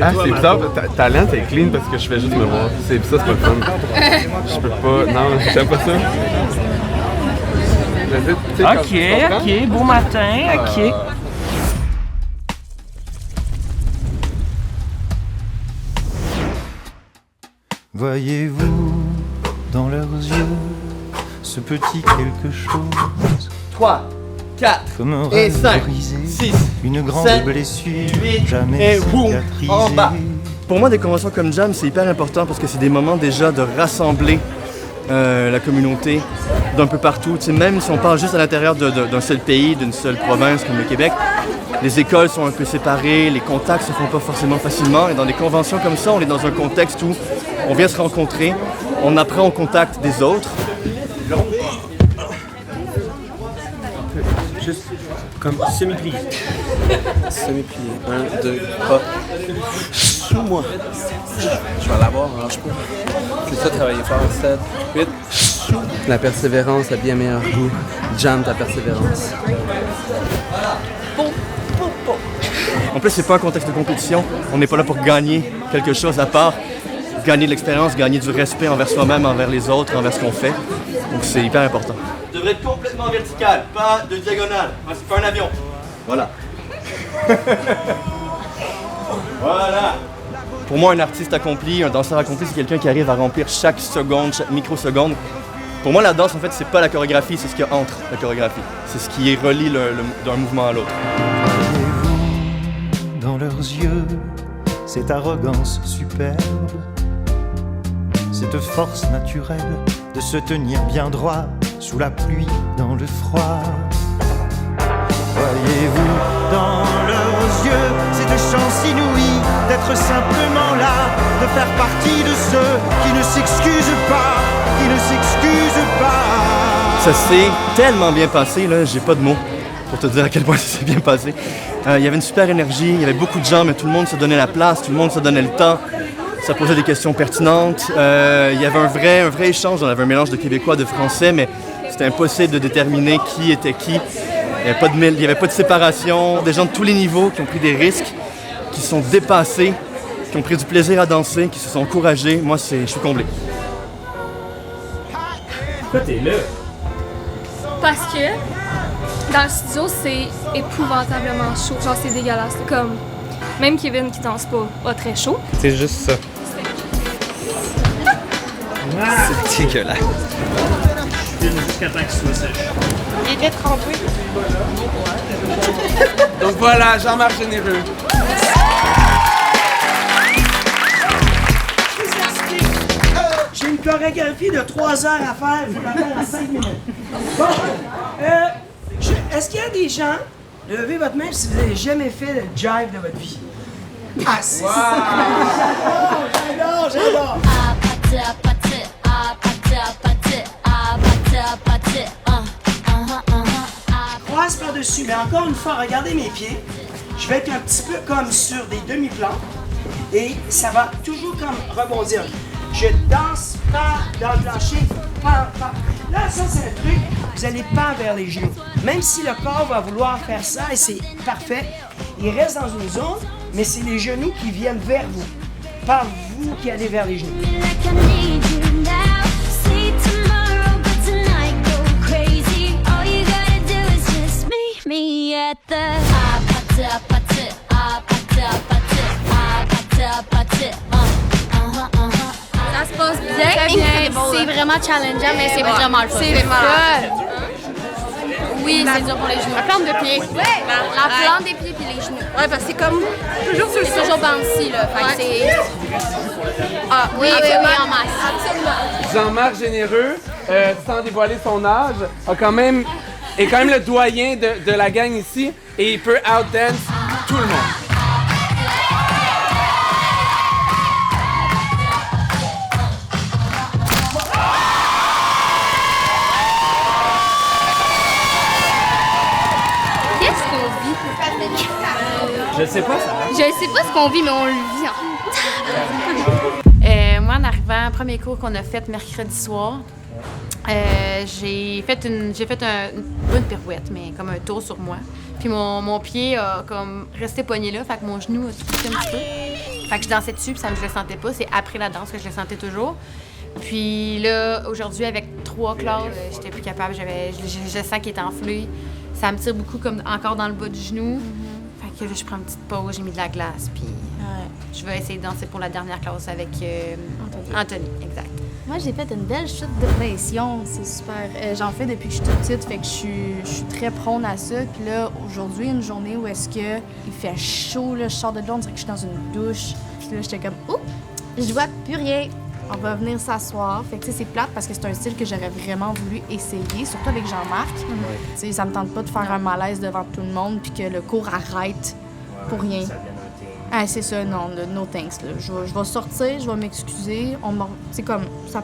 Ah, c'est bizarre, ta lente est clean parce que je fais juste me voir. C'est ça, c'est pas le fun. Je peux pas. Non, j'aime pas ça. Ok, beau matin, ok. Voyez-vous dans leurs yeux ce petit quelque chose 3, 4, comme un et rêve 5, brisé, 6, une grande 7, blessure 8, jamais et boum, cicatrisée. en bas. Pour moi, des conventions comme Jam, c'est hyper important parce que c'est des moments déjà de rassembler la communauté d'un peu partout. Tu sais, même si on parle juste à l'intérieur d'un seul pays, d'une seule province comme le Québec, les écoles sont un peu séparées, les contacts se font pas forcément facilement. Et dans des conventions comme ça, on est dans un contexte où on vient se rencontrer, on apprend au contact des autres. Juste comme semi-plié. Semi-plié. 1, 2, 3. Sous moi. Je vais l'avoir, lâche pas. C'est ça, travailler fort. 7, 8. La persévérance a bien meilleur goût. Jam ta persévérance. En plus, c'est pas un contexte de compétition. On n'est pas là pour gagner quelque chose à part gagner de l'expérience, gagner du respect envers soi-même, envers les autres, envers ce qu'on fait. Donc c'est hyper important. Ça devrait être complètement vertical, pas de diagonale. C'est pas un avion. Voilà. Voilà. Pour moi, un artiste accompli, un danseur accompli, c'est quelqu'un qui arrive à remplir chaque seconde, chaque microseconde. Pour moi, la danse, en fait, c'est pas la chorégraphie, c'est ce qu'il y a entre la chorégraphie. C'est ce qui relie d'un mouvement à l'autre. Voyez-vous dans leurs yeux cette arrogance superbe, cette force naturelle de se tenir bien droit sous la pluie, dans le froid. Voyez-vous dans leurs yeux cette chance inouïe d'être simplement là, de faire partie de ceux qui ne s'excusent pas, qui ne s'excusent pas. Ça s'est tellement bien passé, là, j'ai pas de mots pour te dire à quel point ça s'est bien passé. Il y avait une super énergie, il y avait beaucoup de gens, mais tout le monde se donnait la place, tout le monde se donnait le temps. Ça posait des questions pertinentes. Il y avait un vrai échange. On avait un mélange de Québécois, de Français, mais c'était impossible de déterminer qui était qui. Il n'y avait pas de séparation. Des gens de tous les niveaux qui ont pris des risques, qui se sont dépassés, qui ont pris du plaisir à danser, qui se sont encouragés. Moi, je suis comblé. Pourquoi t'es là? Parce que dans le studio, c'est épouvantablement chaud. Genre, c'est dégueulasse. Comme, même Kevin qui danse pas très chaud. C'est juste ça. C'est dégueulasse. Jusqu'à temps qu'il soit sèche. Il était trempé. Donc voilà, Jean-Marc Généreux. J'ai une chorégraphie de 3 heures à faire, je vais la faire en 5 minutes. Bon, est-ce qu'il y a des gens, levez votre main si vous n'avez jamais fait le jive de votre vie? Ah, c'est ça! J'adore! Croise par-dessus, mais encore une fois, regardez mes pieds. Je vais être un petit peu comme sur des demi-plans et ça va toujours comme rebondir. Je danse pas dans le plancher, pas. Là, ça, c'est un truc, vous allez pas vers les genoux. Même si le corps va vouloir faire ça et c'est parfait, il reste dans une zone, mais c'est les genoux qui viennent vers vous, pas vous qui allez vers les genoux. Ça se passe bien. C'est vraiment challengeant, mais c'est vraiment le fun. C'est fun. Oui, c'est dur pour les genoux. La plante de pied. Ouais. La plante des pieds puis les genoux. Ouais, parce que c'est comme toujours sur le sol. Toujours bouncy, là. Fait que c'est... Ah, oui, en masse. Absolument. Jean-Marc Généreux, sans dévoiler son âge, est quand même le doyen de la gang ici et il peut outdance tout le monde. Qu'est-ce qu'on vit? Je sais pas, ça. Je sais pas ce qu'on vit, mais on le vit en Moi, en arrivant, premier cours qu'on a fait mercredi soir, J'ai fait une bonne pirouette, mais comme un tour sur moi. Puis mon pied a comme resté pogné là, fait que mon genou a touché un petit peu. Fait que je dansais dessus, puis je le sentais pas. C'est après la danse que je le sentais toujours. Puis là, aujourd'hui, avec 3 classes, j'étais plus capable. Je sens qu'il est enflé. Ça me tire beaucoup comme encore dans le bas du genou. Fait que là, je prends une petite pause, j'ai mis de la glace, puis je vais essayer de danser pour la dernière classe avec Anthony. Exact. Moi, j'ai fait une belle chute de pression. C'est super. J'en fais depuis que je suis toute petite, fait que je suis très prône à ça. Puis là, aujourd'hui, une journée où est-ce que il fait chaud, là, je sors de là, on dirait que je suis dans une douche. Puis là, j'étais comme, oups, je vois plus rien. On va venir s'asseoir. Fait que tu sais, c'est plate parce que c'est un style que j'aurais vraiment voulu essayer, surtout avec Jean-Marc. Tu sais, ça me tente pas de faire un malaise devant tout le monde puis que le cours arrête pour rien. Ah, c'est ça, non, no thanks. Là. Je vais sortir, je vais m'excuser. C'est comme ça,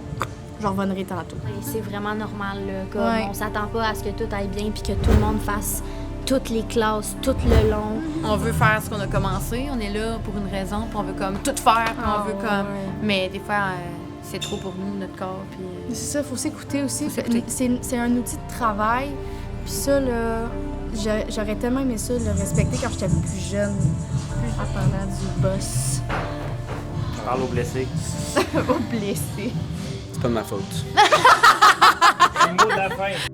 je reviendrai tantôt. C'est vraiment normal, là. Comme on s'attend pas à ce que tout aille bien puis que tout le monde fasse toutes les classes, tout le long. On veut faire ce qu'on a commencé, on est là pour une raison, puis on veut comme tout faire, puis on veut comme... Mais des fois, c'est trop pour nous, notre corps, puis... C'est ça, il faut s'écouter aussi. C'est un outil de travail, puis ça, là, j'aurais tellement aimé ça, le respecter quand j'étais plus jeune, plus dépendant du boss. Je parle aux blessés. Aux blessés. C'est pas de ma faute. C'est le mot de la fin.